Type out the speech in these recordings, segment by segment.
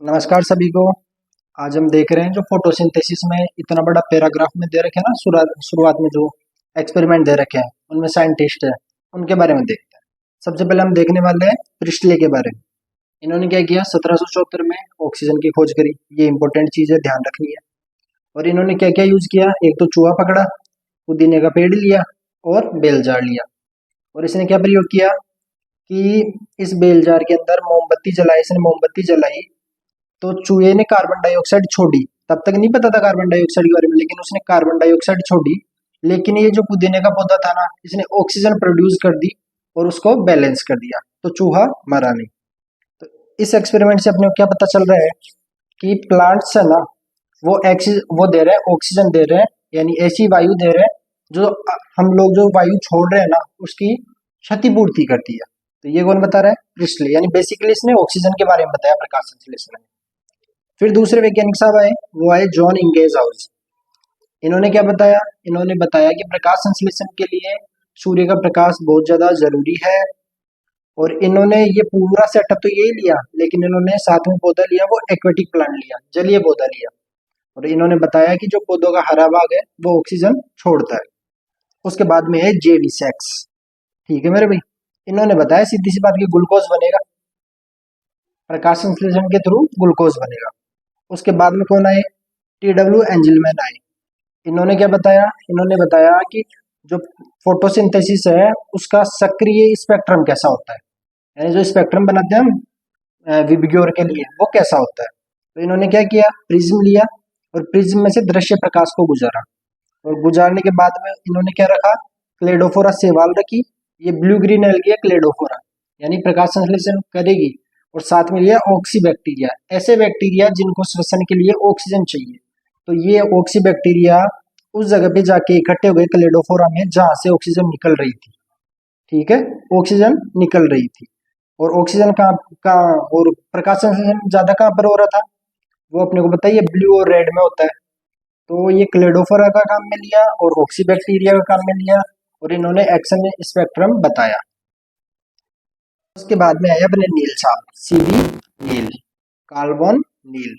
नमस्कार सभी को। आज हम देख रहे हैं जो फोटोसिंथेसिस में इतना बड़ा पैराग्राफ में दे रखे हैं ना, शुरुआत में जो एक्सपेरिमेंट दे रखे हैं उनमें साइंटिस्ट है, उनके बारे में देखते हैं। सबसे पहले हम देखने वाले हैं प्रिस्टले के बारे में। इन्होंने क्या किया, 1774 में ऑक्सीजन की खोज करी। ये इंपॉर्टेंट चीज है, ध्यान रखनी है। और इन्होंने क्या क्या यूज किया, एक तो चूहा पकड़ा, पुदीने का पेड़ लिया और बेलजार लिया। और इसने क्या प्रयोग किया कि इस बेलजार के अंदर मोमबत्ती जलाई। इसने मोमबत्ती जलाई तो चूहे ने कार्बन डाइऑक्साइड छोड़ी। तब तक नहीं पता था कार्बन डाइऑक्साइड के बारे में, लेकिन उसने कार्बन डाइऑक्साइड छोड़ी। लेकिन ये जो पुदीने का पौधा था ना, इसने ऑक्सीजन प्रोड्यूस कर दी और उसको बैलेंस कर दिया, तो चूहा मरा नहीं। तो इस एक्सपेरिमेंट से अपने को क्या पता चल रहा है कि प्लांट्स है ना, वो दे रहे हैं, ऑक्सीजन दे रहे हैं, यानी ऐसी वायु दे रहे हैं जो हम लोग जो वायु छोड़ रहे हैं ना, उसकी क्षतिपूर्ति करती है। तो ये कौन बता रहा है, प्रिस्टले। यानी बेसिकली इसने ऑक्सीजन के बारे में बताया, प्रकाश संश्लेषण में। फिर दूसरे वैज्ञानिक साहब आए, वो आए जॉन इंगेज हाउस। इन्होंने क्या बताया, इन्होंने बताया कि प्रकाश संश्लेषण के लिए सूर्य का प्रकाश बहुत ज्यादा जरूरी है। और इन्होंने ये पूरा सेटअप तो यही लिया, लेकिन इन्होंने साथ में पौधा लिया, वो एक्वेटिक प्लांट लिया, जलीय पौधा लिया। और इन्होंने बताया कि जो पौधों का हरा भाग है वो ऑक्सीजन छोड़ता है। उसके बाद में है जेविसेक्स। ठीक है मेरे भाई। इन्होंने बताया सीधी सी बात की ग्लूकोज बनेगा, प्रकाश संश्लेषण के थ्रू ग्लूकोज बनेगा। उसके बाद में कौन आए, टी.डब्ल्यू. एंजलमैन आए। इन्होंने क्या बताया, इन्होंने बताया कि जो फोटोसिंथेसिस है उसका सक्रिय स्पेक्ट्रम कैसा होता है, यानी जो स्पेक्ट्रम बनाते हैं हम विबग्योर के लिए, वो कैसा होता है। तो इन्होंने क्या किया, प्रिज्म लिया और प्रिज्म में से दृश्य प्रकाश को गुजारा। और गुजारने के बाद में इन्होंने क्या रखा, क्लेडोफोरा सेवाल रखी। ये ब्लू ग्रीन एल्गी है क्लेडोफोरा, यानी प्रकाश संश्लेषण करेगी। और साथ में लिया ऑक्सी बैक्टीरिया, ऐसे बैक्टीरिया जिनको श्वसन के लिए ऑक्सीजन चाहिए। तो ये ऑक्सी बैक्टीरिया उस जगह पे जाके इकट्ठे हो गए क्लेडोफोरा में, जहां से ऑक्सीजन निकल रही थी। ठीक है, ऑक्सीजन निकल रही थी। और ऑक्सीजन कहाँ और प्रकाश संश्लेषण ज्यादा कहाँ पर हो रहा था, वो अपने को बताइए, ब्लू और रेड में होता है। तो ये क्लेडोफोरा का काम में लिया और ऑक्सी बैक्टीरिया का काम में लिया, और इन्होंने एक्शन स्पेक्ट्रम बताया। उसके बाद में आया अपने नील साहब, सीवी नील, कार्बन नील।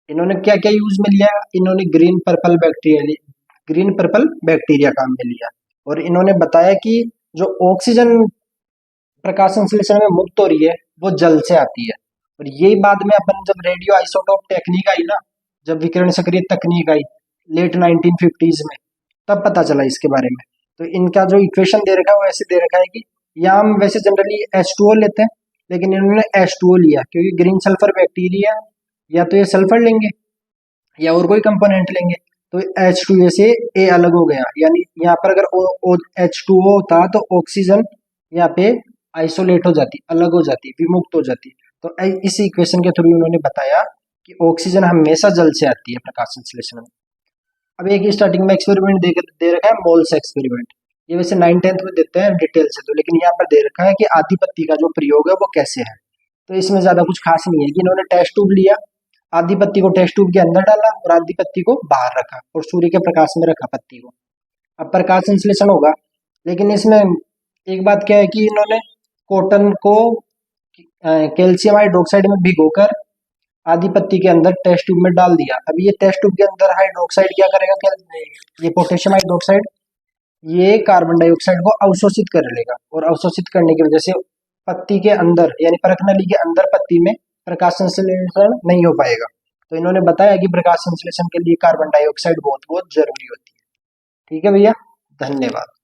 इन्होंने क्या क्या यूज में लिया, इन्होंने ग्रीन पर्पल बैक्टीरिया काम में लिया। और इन्होंने बताया कि जो ऑक्सीजन प्रकाश संश्लेषण में मुक्त हो रही है वो जल से आती है। और यही बाद में अपन जब रेडियो आइसोटोप टेक्निक आई ना, जब विकिरण सक्रिय तकनीक आई लेट 1950s में, तब पता चला इसके बारे में। तो इनका जो इक्वेशन दे रखा है वो ऐसे दे रखा है कि यहाँ हम वैसे जनरली H2O लेते हैं, लेकिन इन्होंने H2O लिया क्योंकि ग्रीन सल्फर बैक्टीरिया या तो ये सल्फर लेंगे या और कोई कंपोनेंट लेंगे। तो H2A से A अलग हो गया, यानी यहाँ पर अगर H2O होता तो ऑक्सीजन यहाँ पे आइसोलेट हो जाती, अलग हो जाती, विमुक्त हो जाती। तो इस इक्वेशन के थ्रू उन्होंने बताया कि ऑक्सीजन हमेशा जल से आती है प्रकाश संश्लेषण में। अब एक स्टार्टिंग में एक्सपेरिमेंट दे रखा है, मोल्स एक्सपेरिमेंट। ये वैसे 9th-10th में देते हैं डिटेल से, तो लेकिन यहाँ पर दे रखा है कि आधी पत्ती का जो प्रयोग है वो कैसे है। तो इसमें ज्यादा कुछ खास नहीं है कि इन्होंने टेस्ट ट्यूब लिया, आधी पत्ती को टेस्ट ट्यूब के अंदर डाला और आधी पत्ती को बाहर रखा और सूर्य के प्रकाश में रखा पत्ती को। अब प्रकाश संश्लेषण होगा, लेकिन इसमें एक बात क्या है कि इन्होंने कॉटन को कैल्शियम हाइड्रोक्साइड में भिगोकर आधी पत्ती के अंदर टेस्ट ट्यूब में डाल दिया। अब ये टेस्ट ट्यूब के अंदर हाइड्रोक्साइड क्या करेगा, क्या ये पोटेशियम हाइड्रोक्साइड ये कार्बन डाइऑक्साइड को अवशोषित कर लेगा, और अवशोषित करने की वजह से पत्ती के अंदर यानी परख नली के अंदर पत्ती में प्रकाश संश्लेषण नहीं हो पाएगा। तो इन्होंने बताया कि प्रकाश संश्लेषण के लिए कार्बन डाइऑक्साइड बहुत बहुत जरूरी होती है। ठीक है भैया, धन्यवाद।